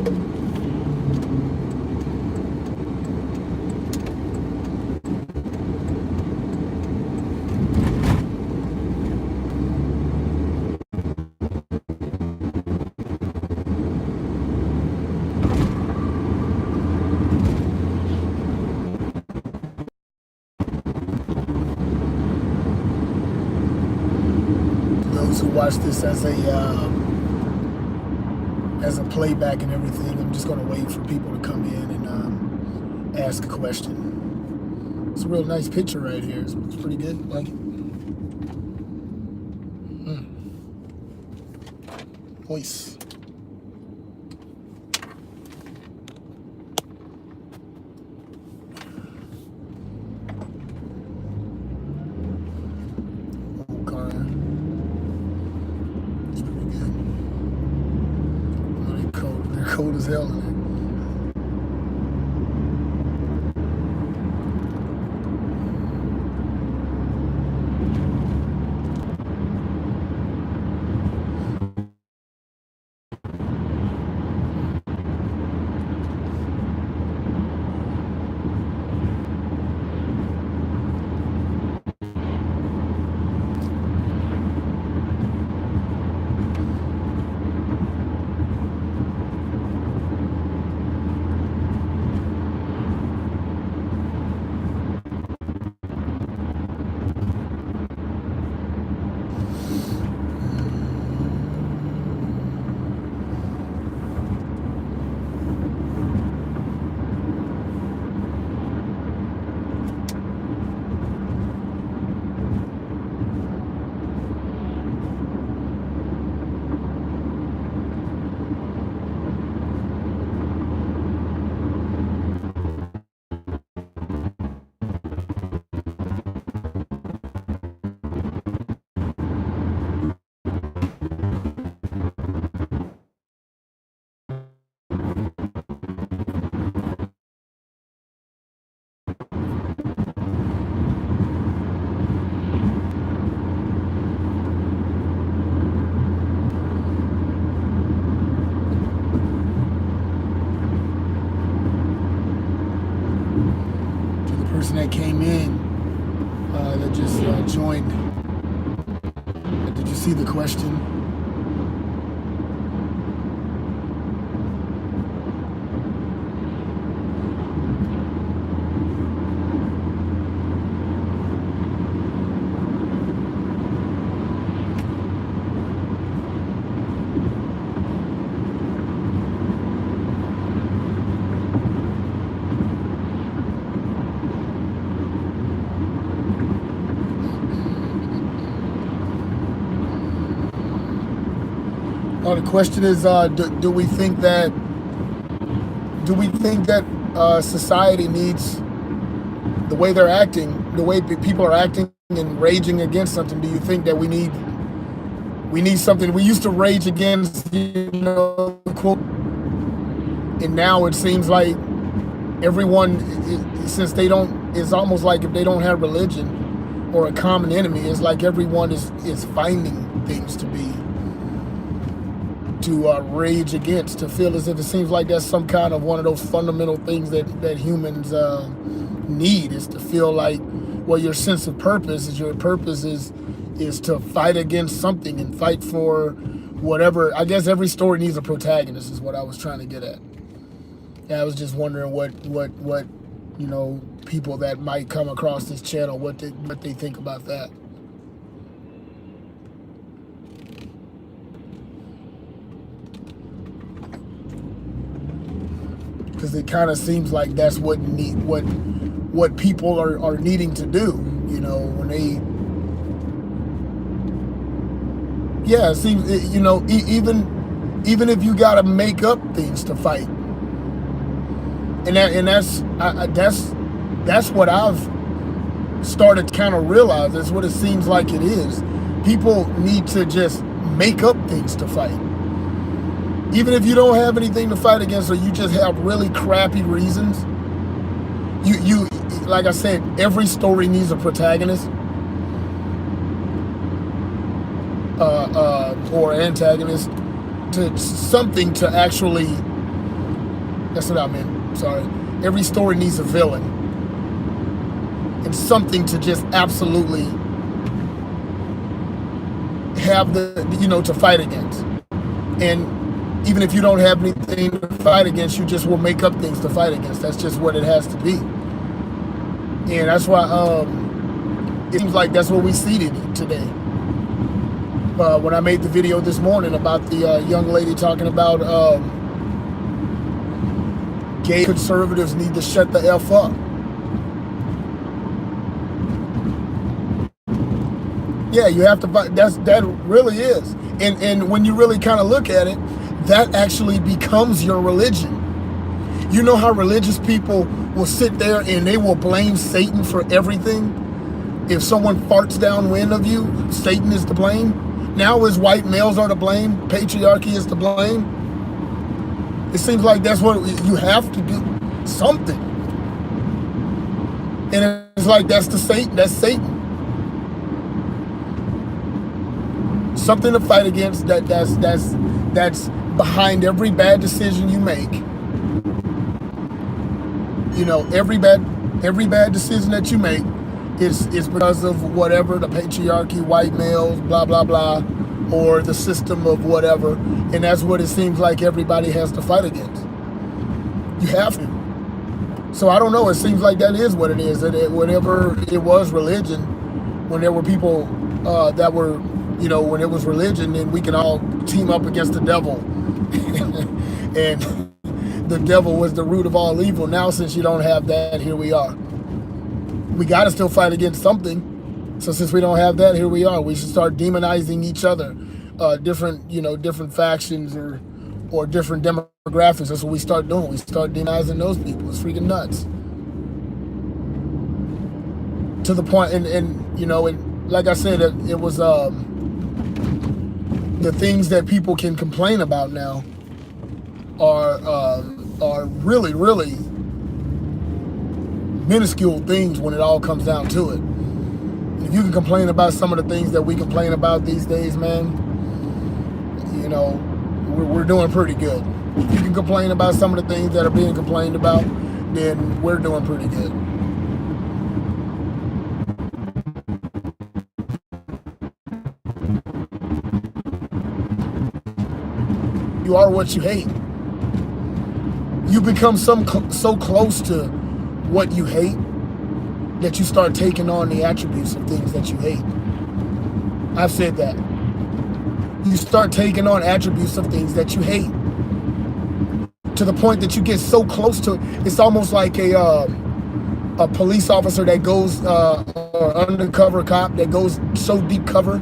Those who watch this as a playback and everything, I'm just gonna wait for people to come in and ask a question. It's a real nice picture right here. It's pretty good. Like it. Voice. Old car. It's pretty good. Oh, they're cold. They're cold as hell in there. To the person that came in, that just joined, did you see the question? Oh, the question is, do we think that society needs the way they're acting, the way people are acting and raging against something? Do you think that we need something? We used to rage against, quote, and now it seems like everyone, since they don't, it's almost like if they don't have religion or a common enemy, it's like everyone is finding things to rage against, to feel as if it seems like that's some kind of one of those fundamental things that humans need, is to feel like, well, your sense of purpose is to fight against something and fight for whatever. I guess every story needs a protagonist is what I was trying to get at. And I was just wondering what people that might come across this channel, what they think about that. Because it kind of seems like that's what people are needing to do, when they, yeah, it seems, even if you got to make up things to fight, and that's what I've started to kind of realize. That's what it seems like it is. People need to just make up things to fight. Even if you don't have anything to fight against, or you just have really crappy reasons, you like I said, every story needs a protagonist or antagonist, to something to actually That's what I meant. Sorry. Every story needs a villain and something to just absolutely have to fight against. And even if you don't have anything to fight against, you just will make up things to fight against. That's just what it has to be. And that's why it seems like that's what we see today. When I made the video this morning about the young lady talking about gay conservatives need to shut the F up. Yeah, you have to. That really is, and when you really kind of look at it, that actually becomes your religion. You know how religious people will sit there and they will blame Satan for everything. If someone farts downwind of you, Satan is to blame. Now as white males are to blame, patriarchy is to blame. It seems like that's what you have to do, something. And it's like that's Satan. Something to fight against. That's behind every bad decision you make. You know, every bad decision that you make is because of whatever, the patriarchy, white males, blah blah blah, or the system of whatever. And that's what it seems like everybody has to fight against. You have to. So I don't know. It seems like that is what it is. That whatever it was religion, when there were people that were, when it was religion, then we can all team up against the devil. And the devil was the root of all evil. Now, since you don't have that, here we are. We got to still fight against something. So since we don't have that, here we are. We should start demonizing each other, different factions or different demographics. That's what we start doing. We start demonizing those people. It's freaking nuts. To the point, and like I said, it was the things that people can complain about now are really, really minuscule things when it all comes down to it. If you can complain about some of the things that we complain about these days, man, we're doing pretty good. If you can complain about some of the things that are being complained about, then we're doing pretty good. You are what you hate. You become so close to what you hate that you start taking on the attributes of things that you hate. I've said that. You start taking on attributes of things that you hate, to the point that you get so close to it. It's almost like a police officer that goes, or undercover cop that goes so deep cover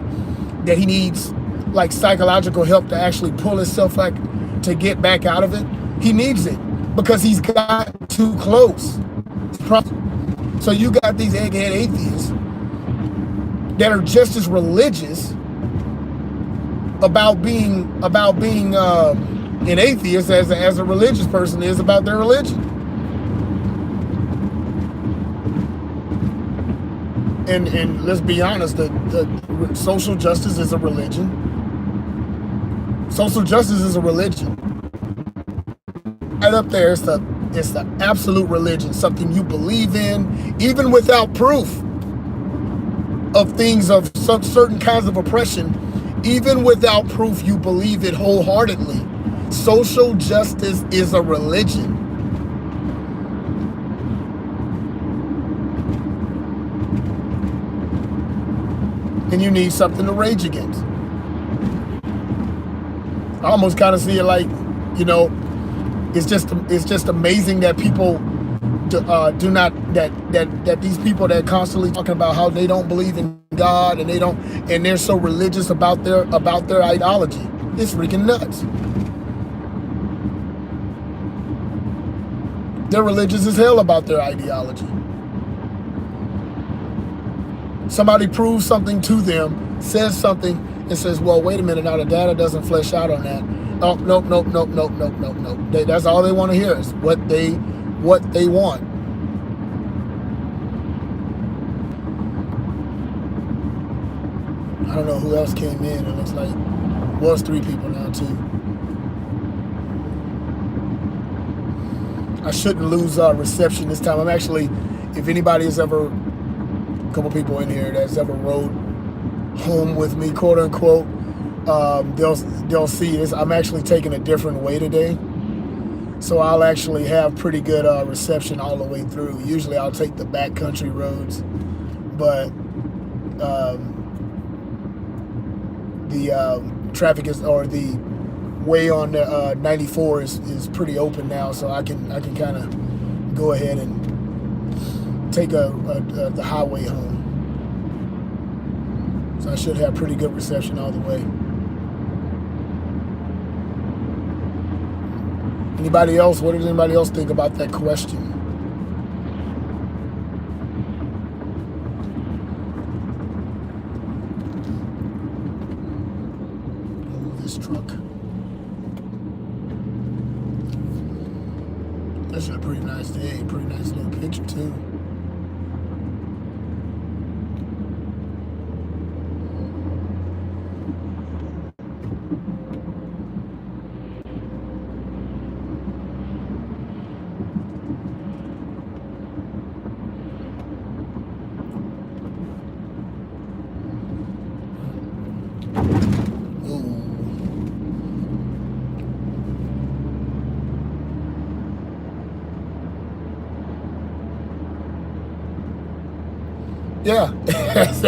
that he needs like psychological help to actually pull himself to get back out of it. He needs it because he's got too close. So you got these egghead atheists that are just as religious about being an atheist as a religious person is about their religion. And let's be honest, the social justice is a religion. Social justice is a religion. Right up there, it's the absolute religion, something you believe in, even without proof of things of some certain kinds of oppression. Even without proof, you believe it wholeheartedly. Social justice is a religion. And you need something to rage against. I almost kind of see it like, it's just amazing that people do not, that these people that constantly talking about how they don't believe in God and they're so religious about their ideology. It's freaking nuts. They're religious as hell about their ideology. Somebody proves something to them, says something, and says, well, wait a minute, now the data doesn't flesh out on that. Oh, nope. That's all they want to hear is what they want. I don't know who else came in. It looks like was 3 people now too. I shouldn't lose reception this time. I'm actually, if anybody has ever, a couple people in here that's ever rode home with me, quote unquote, they'll see this. I'm actually taking a different way today, so I'll actually have pretty good reception all the way through. Usually I'll take the backcountry roads, but the traffic is, or the way on the 94 is pretty open now, so I can kind of go ahead and take the highway home. So I should have pretty good reception all the way. Anybody else? What does anybody else think about that question? Move this truck. That's a pretty nice day. Pretty nice little picture too. Yeah, it's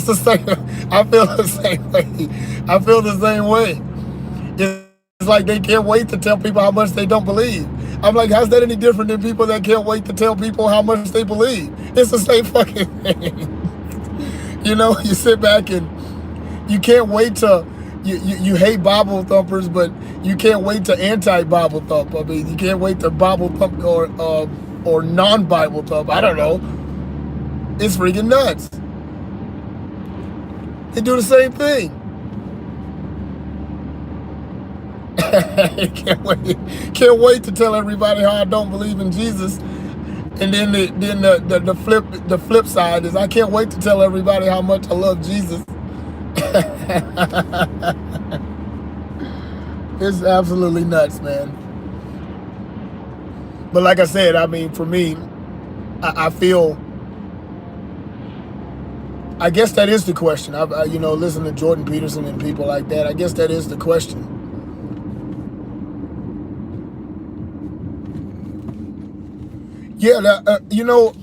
the same. I feel the same way. I feel the same way. It's like they can't wait to tell people how much they don't believe. I'm like, how's that any different than people that can't wait to tell people how much they believe? It's the same fucking thing. You know, you sit back and you can't wait to, you hate Bible thumpers, but you can't wait to anti-Bible thump. I mean, you can't wait to Bible thump or non-Bible thump. I don't know. It's freaking nuts. They do the same thing. Can't wait to tell everybody how I don't believe in Jesus. And then the flip side is I can't wait to tell everybody how much I love Jesus. It's absolutely nuts, man. But like I said, I mean, for me, I feel, I guess that is the question. You know, listen to Jordan Peterson and people like that. I guess that is the question. Yeah, you know,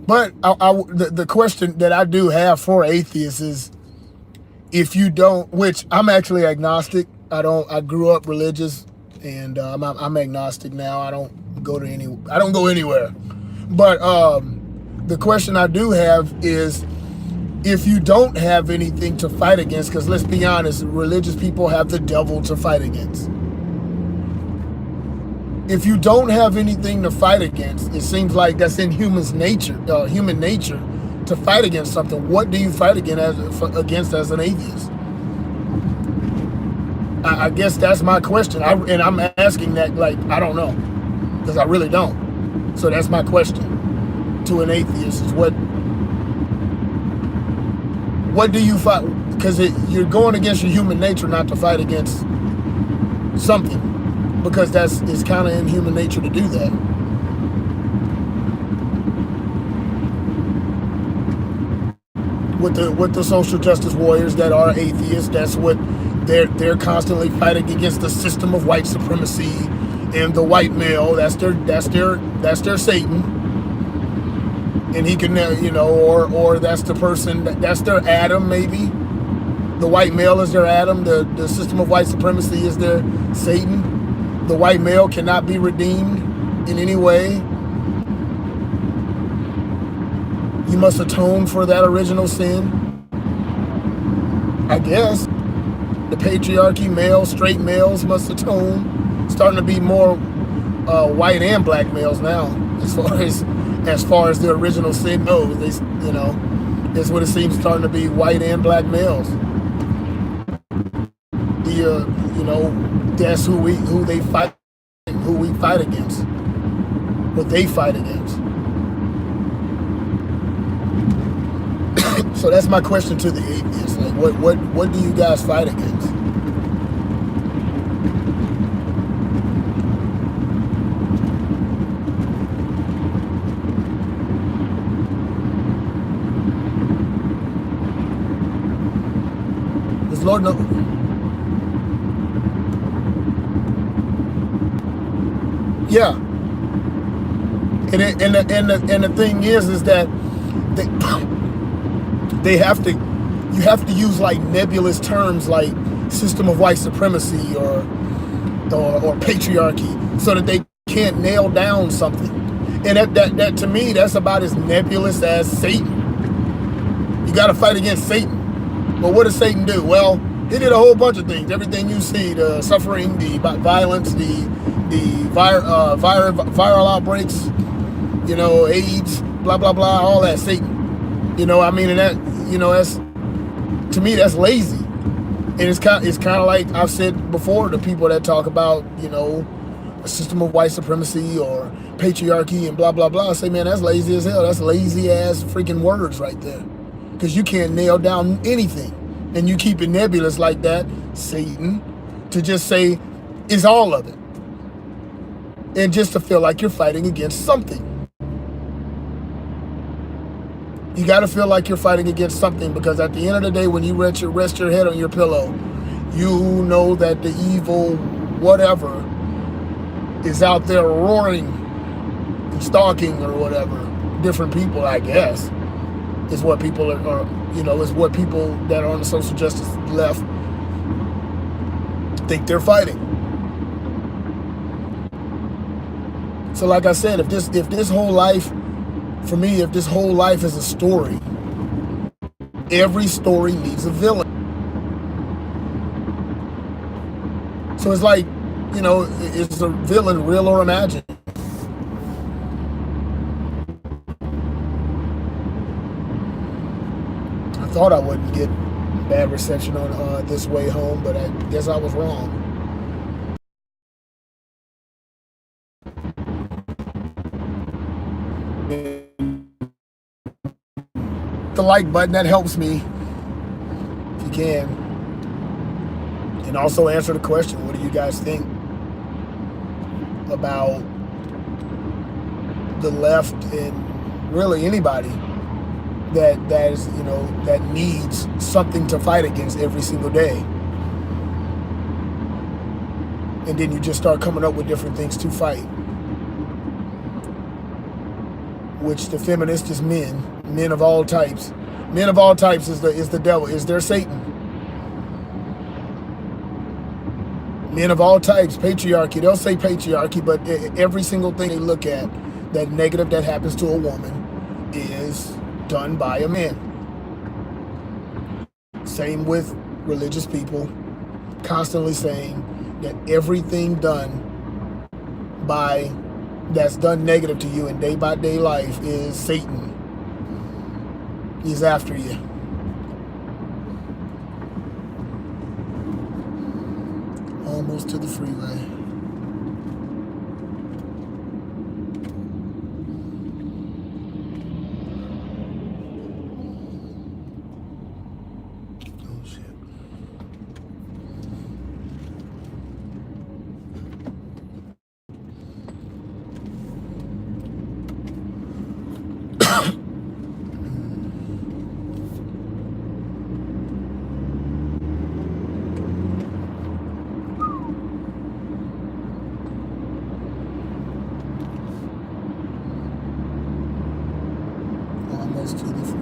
but the question that I do have for atheists is, if you don't, which I'm actually agnostic. I grew up religious, and I'm agnostic now. I don't go anywhere. But the question I do have is, if you don't have anything to fight against, because let's be honest, religious people have the devil to fight against. If you don't have anything to fight against, it seems like that's in human nature to fight against something. What do you fight against as an atheist? I guess that's my question. And I'm asking that, like, I don't know, because I really don't. So that's my question to an atheist, is what do you fight? Because you're going against your human nature not to fight against something, because it's kind of in human nature to do that. With the social justice warriors that are atheists, that's what they're constantly fighting against, the system of white supremacy and the white male. That's their Satan. And he can, you know, or that's the person, that's their Adam, maybe. The white male is their Adam. The system of white supremacy is their Satan. The white male cannot be redeemed in any way. You must atone for that original sin. I guess the patriarchy, straight males must atone. Starting to be more white and black males now, as far as the original sin goes. They, you know, that's what it seems, starting to be white and black males. You know, that's who we fight against, what they fight against. So that's my question to the atheists. Like, what do you guys fight against? Oh no. Yeah. And the thing is that they, they have to, you have to use like nebulous terms like system of white supremacy or patriarchy so that they can't nail down something. And that to me, that's about as nebulous as Satan. You got to fight against Satan. But what does Satan do? Well, he did a whole bunch of things. Everything you see, the suffering, the violence, the viral outbreaks, AIDS, blah, blah, blah, all that, Satan. I mean, and that, that's, to me, that's lazy. And it's kind of like I've said before to people that talk about, a system of white supremacy or patriarchy and blah, blah, blah. I say, man, that's lazy as hell. That's lazy ass freaking words right there. Because you can't nail down anything. And you keep it nebulous like that, Satan, to just say it's all of it. And just to feel like you're fighting against something. You got to feel like you're fighting against something, because at the end of the day, when you rest your head on your pillow, you know that the evil whatever is out there roaring and stalking or whatever. Different people, I guess, is what people are is what people that are on the social justice left think they're fighting. So like I said, if this whole life, for me, if this whole life is a story, every story needs a villain. So it's like, is the villain real or imagined? I thought I wouldn't get bad reception on this way home, but I guess I was wrong. The like button, that helps me if you can. And also answer the question, what do you guys think about the left and really anybody that is, that needs something to fight against every single day? And then you just start coming up with different things to fight. Which the feminist is men of all types. Men of all types is the devil, is their Satan. Men of all types, patriarchy, they'll say patriarchy, but every single thing they look at, that negative that happens to a woman, is done by a man. Same with religious people, constantly saying that everything that's done negative to you in day-by-day life is Satan. He's after you. Almost to the freeway. Oh shit. Almost to the freeway.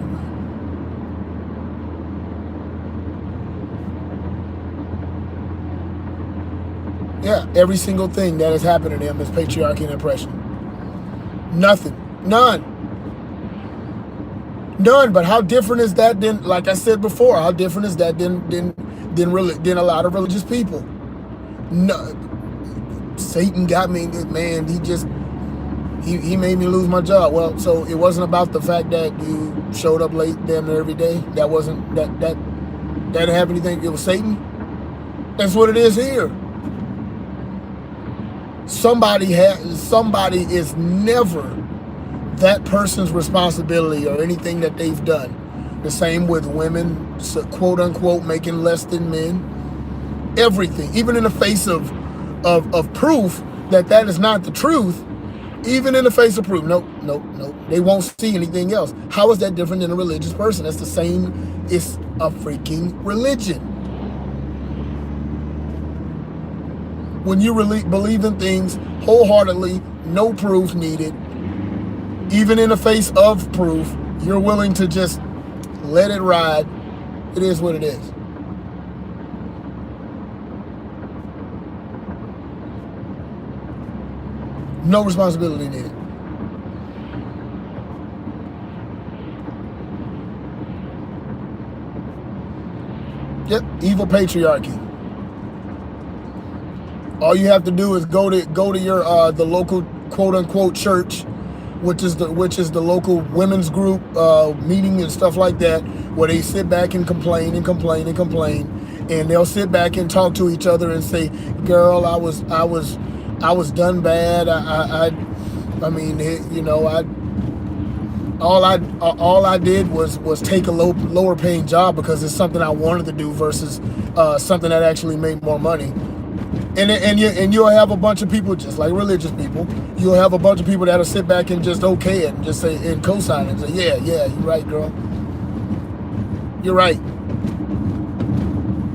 Yeah, every single thing that has happened to them is patriarchy and oppression. None. But how different is that than, like I said before, how different is that than a lot of religious people? No, Satan got me, man. He made me lose my job. Well, so it wasn't about the fact that you showed up late damn near every day. That wasn't that didn't have anything. It was Satan. That's what it is here. Somebody is never that person's responsibility or anything that they've done. The same with women, quote unquote, making less than men. Everything, even in the face of proof that is not the truth. Even in the face of proof, nope. They won't see anything else. How is that different than a religious person? That's the same. It's a freaking religion. When you really believe in things wholeheartedly, no proof needed, even in the face of proof, you're willing to just let it ride. It is what it is. No responsibility needed. Yep, evil patriarchy. All you have to do is go to your the local quote unquote church, which is the local women's group meeting and stuff like that, where they sit back and complain and complain and complain, and they'll sit back and talk to each other and say, "Girl, I was done bad. I mean, you know, all I did was take a lower paying job because it's something I wanted to do versus something that actually made more money." And you'll have a bunch of people, just like religious people, you'll have a bunch of people that'll sit back and just okay it and just say and co-sign it and say, yeah, you're right, girl, you're right.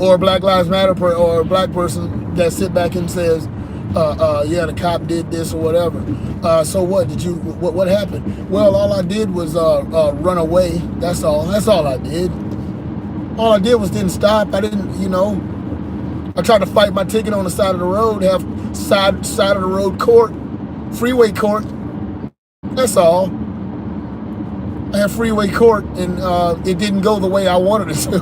Or a Black Lives Matter or a black person that sit back and says, yeah, the cop did this or whatever. So what did you? What happened? Well, all I did was run away. That's all. That's all I did. All I did was didn't stop. I didn't, you know. I tried to fight my ticket on the side of the road, have side of the road court, freeway court. That's all. I had freeway court, and it didn't go the way I wanted it to.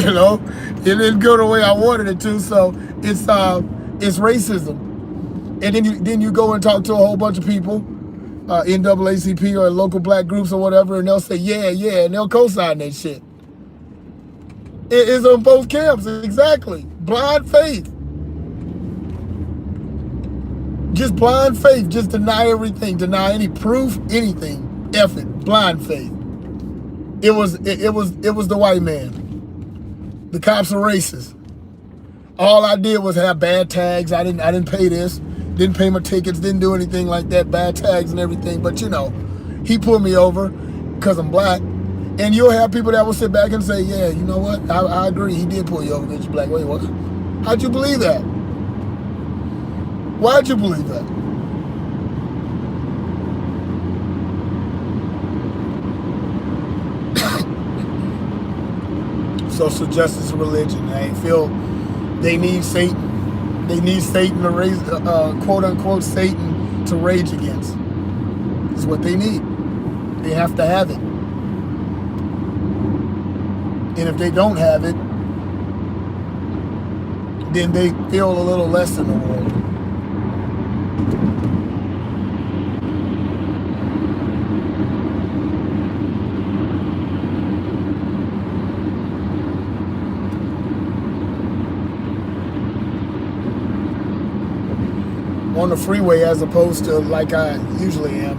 You know, it didn't go the way I wanted it to. So it's racism. And then you go and talk to a whole bunch of people, NAACP or local black groups or whatever, and they'll say yeah, and they'll co-sign that shit. It is on both camps, exactly. Blind faith. Just blind faith. Just deny everything. Deny any proof, anything. F it. Blind faith. It was the white man. The cops are racist. All I did was have bad tags. I didn't pay this. Didn't pay my tickets. Didn't do anything like that. Bad tags and everything. But you know, he pulled me over because I'm black. And you'll have people that will sit back and say, yeah, you know what? I agree. He did pull you over because you're black. Wait, what? How'd you believe that? Why'd you believe that? Social justice and religion. I feel they need Satan. They need Satan to raise, quote unquote, Satan to rage against. It's what they need. They have to have it. And if they don't have it, then they feel a little less in the world. On the freeway as opposed to like I usually am,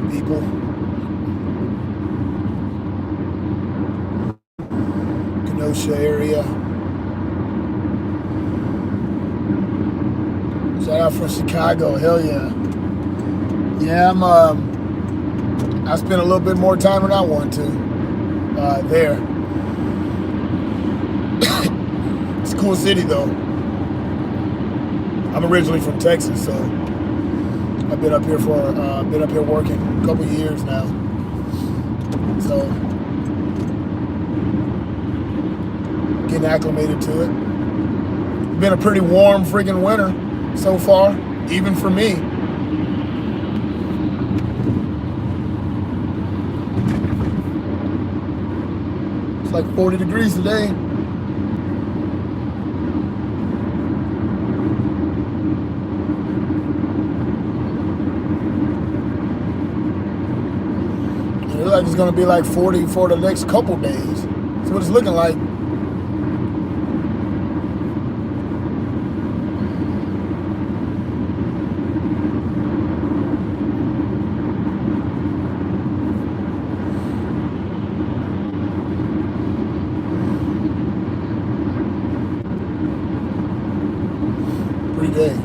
people. Kenosha area. Shout out from Chicago, hell yeah. Yeah, I spent a little bit more time than I want to there. It's a cool city though. I'm originally from Texas, so I've been up here working a couple of years now. So getting acclimated to it. Been a pretty warm freaking winter so far, even for me. It's like 40 degrees today. It looks like it's gonna be like 40 for the next couple days. That's what it's looking like. Day.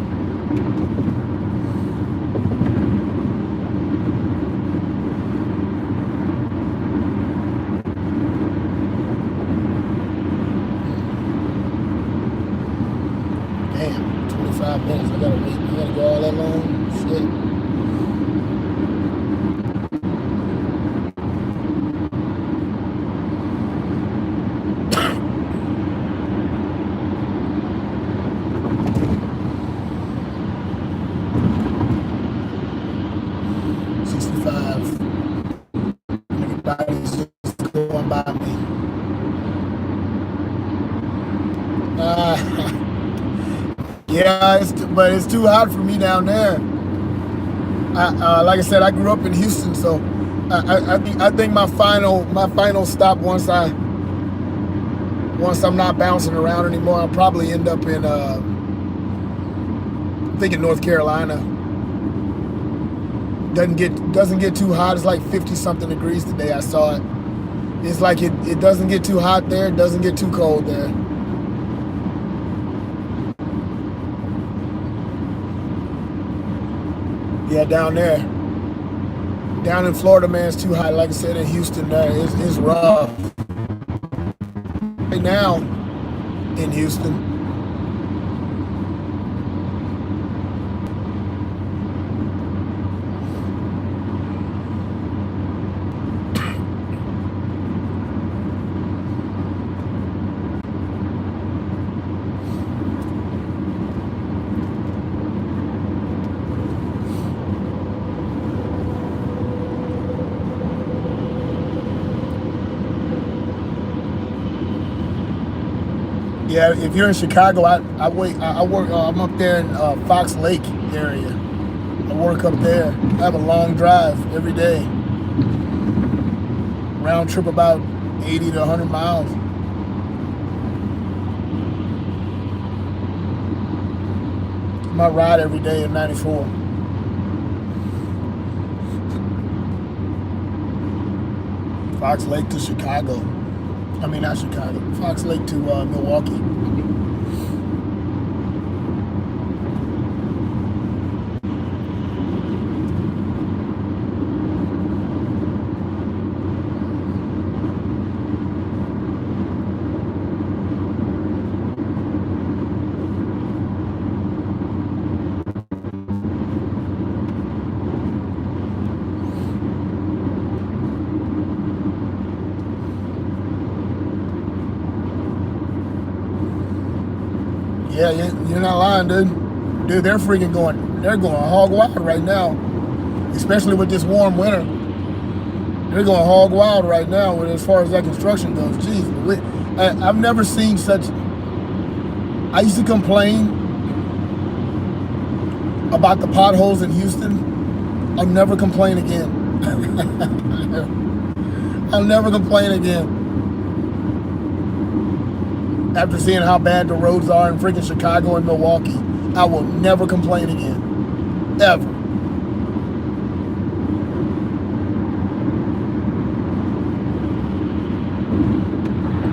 55 minutes. I gotta wait. I gotta go all that long. Shit. 65. Everybody's just going by me. Yeah, but it's too hot for me down there. Like I said, I grew up in Houston, so I think my final stop once I'm not bouncing around anymore, I'll probably end up in I think in North Carolina. Doesn't get too hot. It's like 50 something degrees today. I saw it. It's like it doesn't get too hot there. It doesn't get too cold there. Yeah, down there. Down in Florida, man, it's too hot. Like I said, in Houston, there, it's rough. Right now, in Houston. Yeah, if you're in Chicago, I work. I'm up there in Fox Lake area. I work up there. I have a long drive every day. Round trip about 80 to 100 miles. My ride every day in 94. Fox Lake to Chicago. I mean, not Chicago. Fox Lake to Milwaukee. Yeah, you're not lying, dude. Dude, they're going hog wild right now. Especially with this warm winter. They're going hog wild right now as far as that construction goes. Jeez, I've never seen such. I used to complain about the potholes in Houston. I'll never complain again. I'll never complain again. After seeing how bad the roads are in freaking Chicago and Milwaukee, I will never complain again. Ever.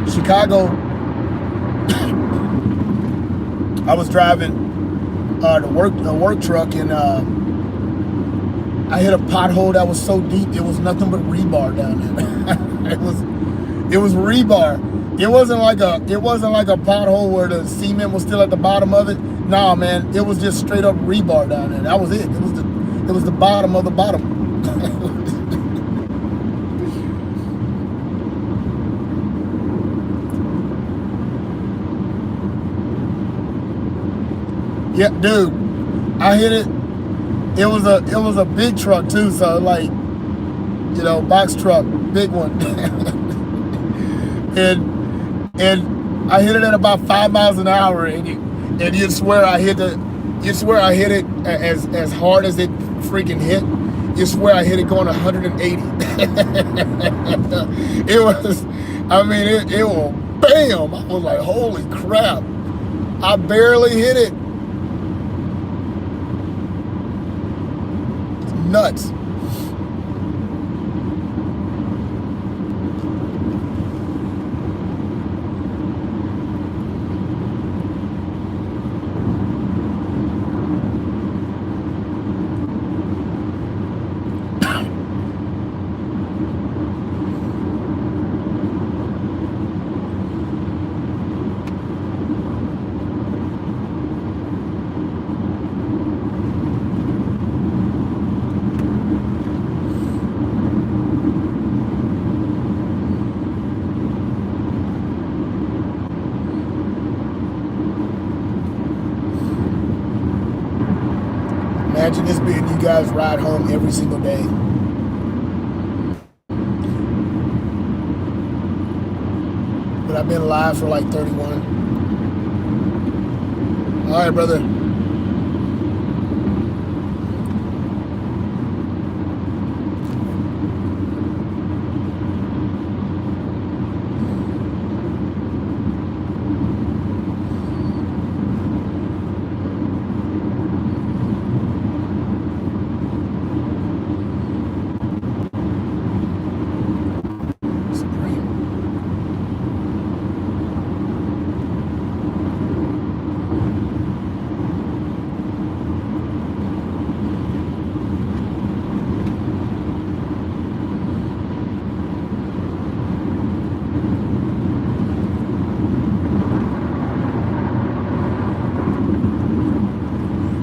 Chicago, I was driving the work truck, and I hit a pothole that was so deep it was nothing but rebar down there. it was rebar. It wasn't like a pothole where the cement was still at the bottom of it. Nah, man, it was just straight up rebar down there. That was it. It was the bottom of the bottom. Yeah, dude, I hit it. It was a big truck too, so like, box truck, big one. and I hit it at about 5 miles an hour, and you'd swear I hit it as hard as it freaking hit. You swear I hit it going 180. It was bam. I was like, holy crap. I barely hit it. It's nuts. imagine this being you guys ride home every single day. But I've been alive for like 31. All right, brother.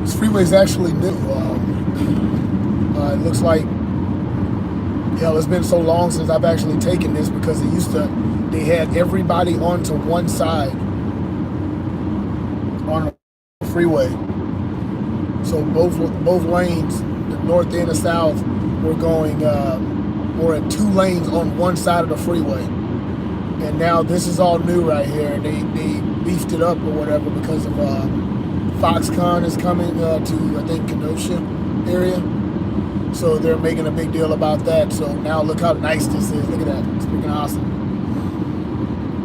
This freeway is actually new. It looks like, hell, it's been so long since I've actually taken this because they had everybody onto one side on the freeway. So both lanes, the north and the south, were going, were at 2 lanes on one side of the freeway. And now this is all new right here. They beefed it up or whatever because of Foxconn is coming to, I think, Kenosha area. So they're making a big deal about that. So now look how nice this is. Look at that. It's freaking awesome.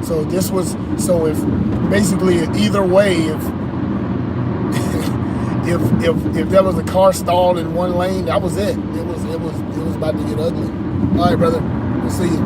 So this was, so if basically either way, if there was a car stalled in one lane, that was it. It was about to get ugly. All right, brother. We'll see you.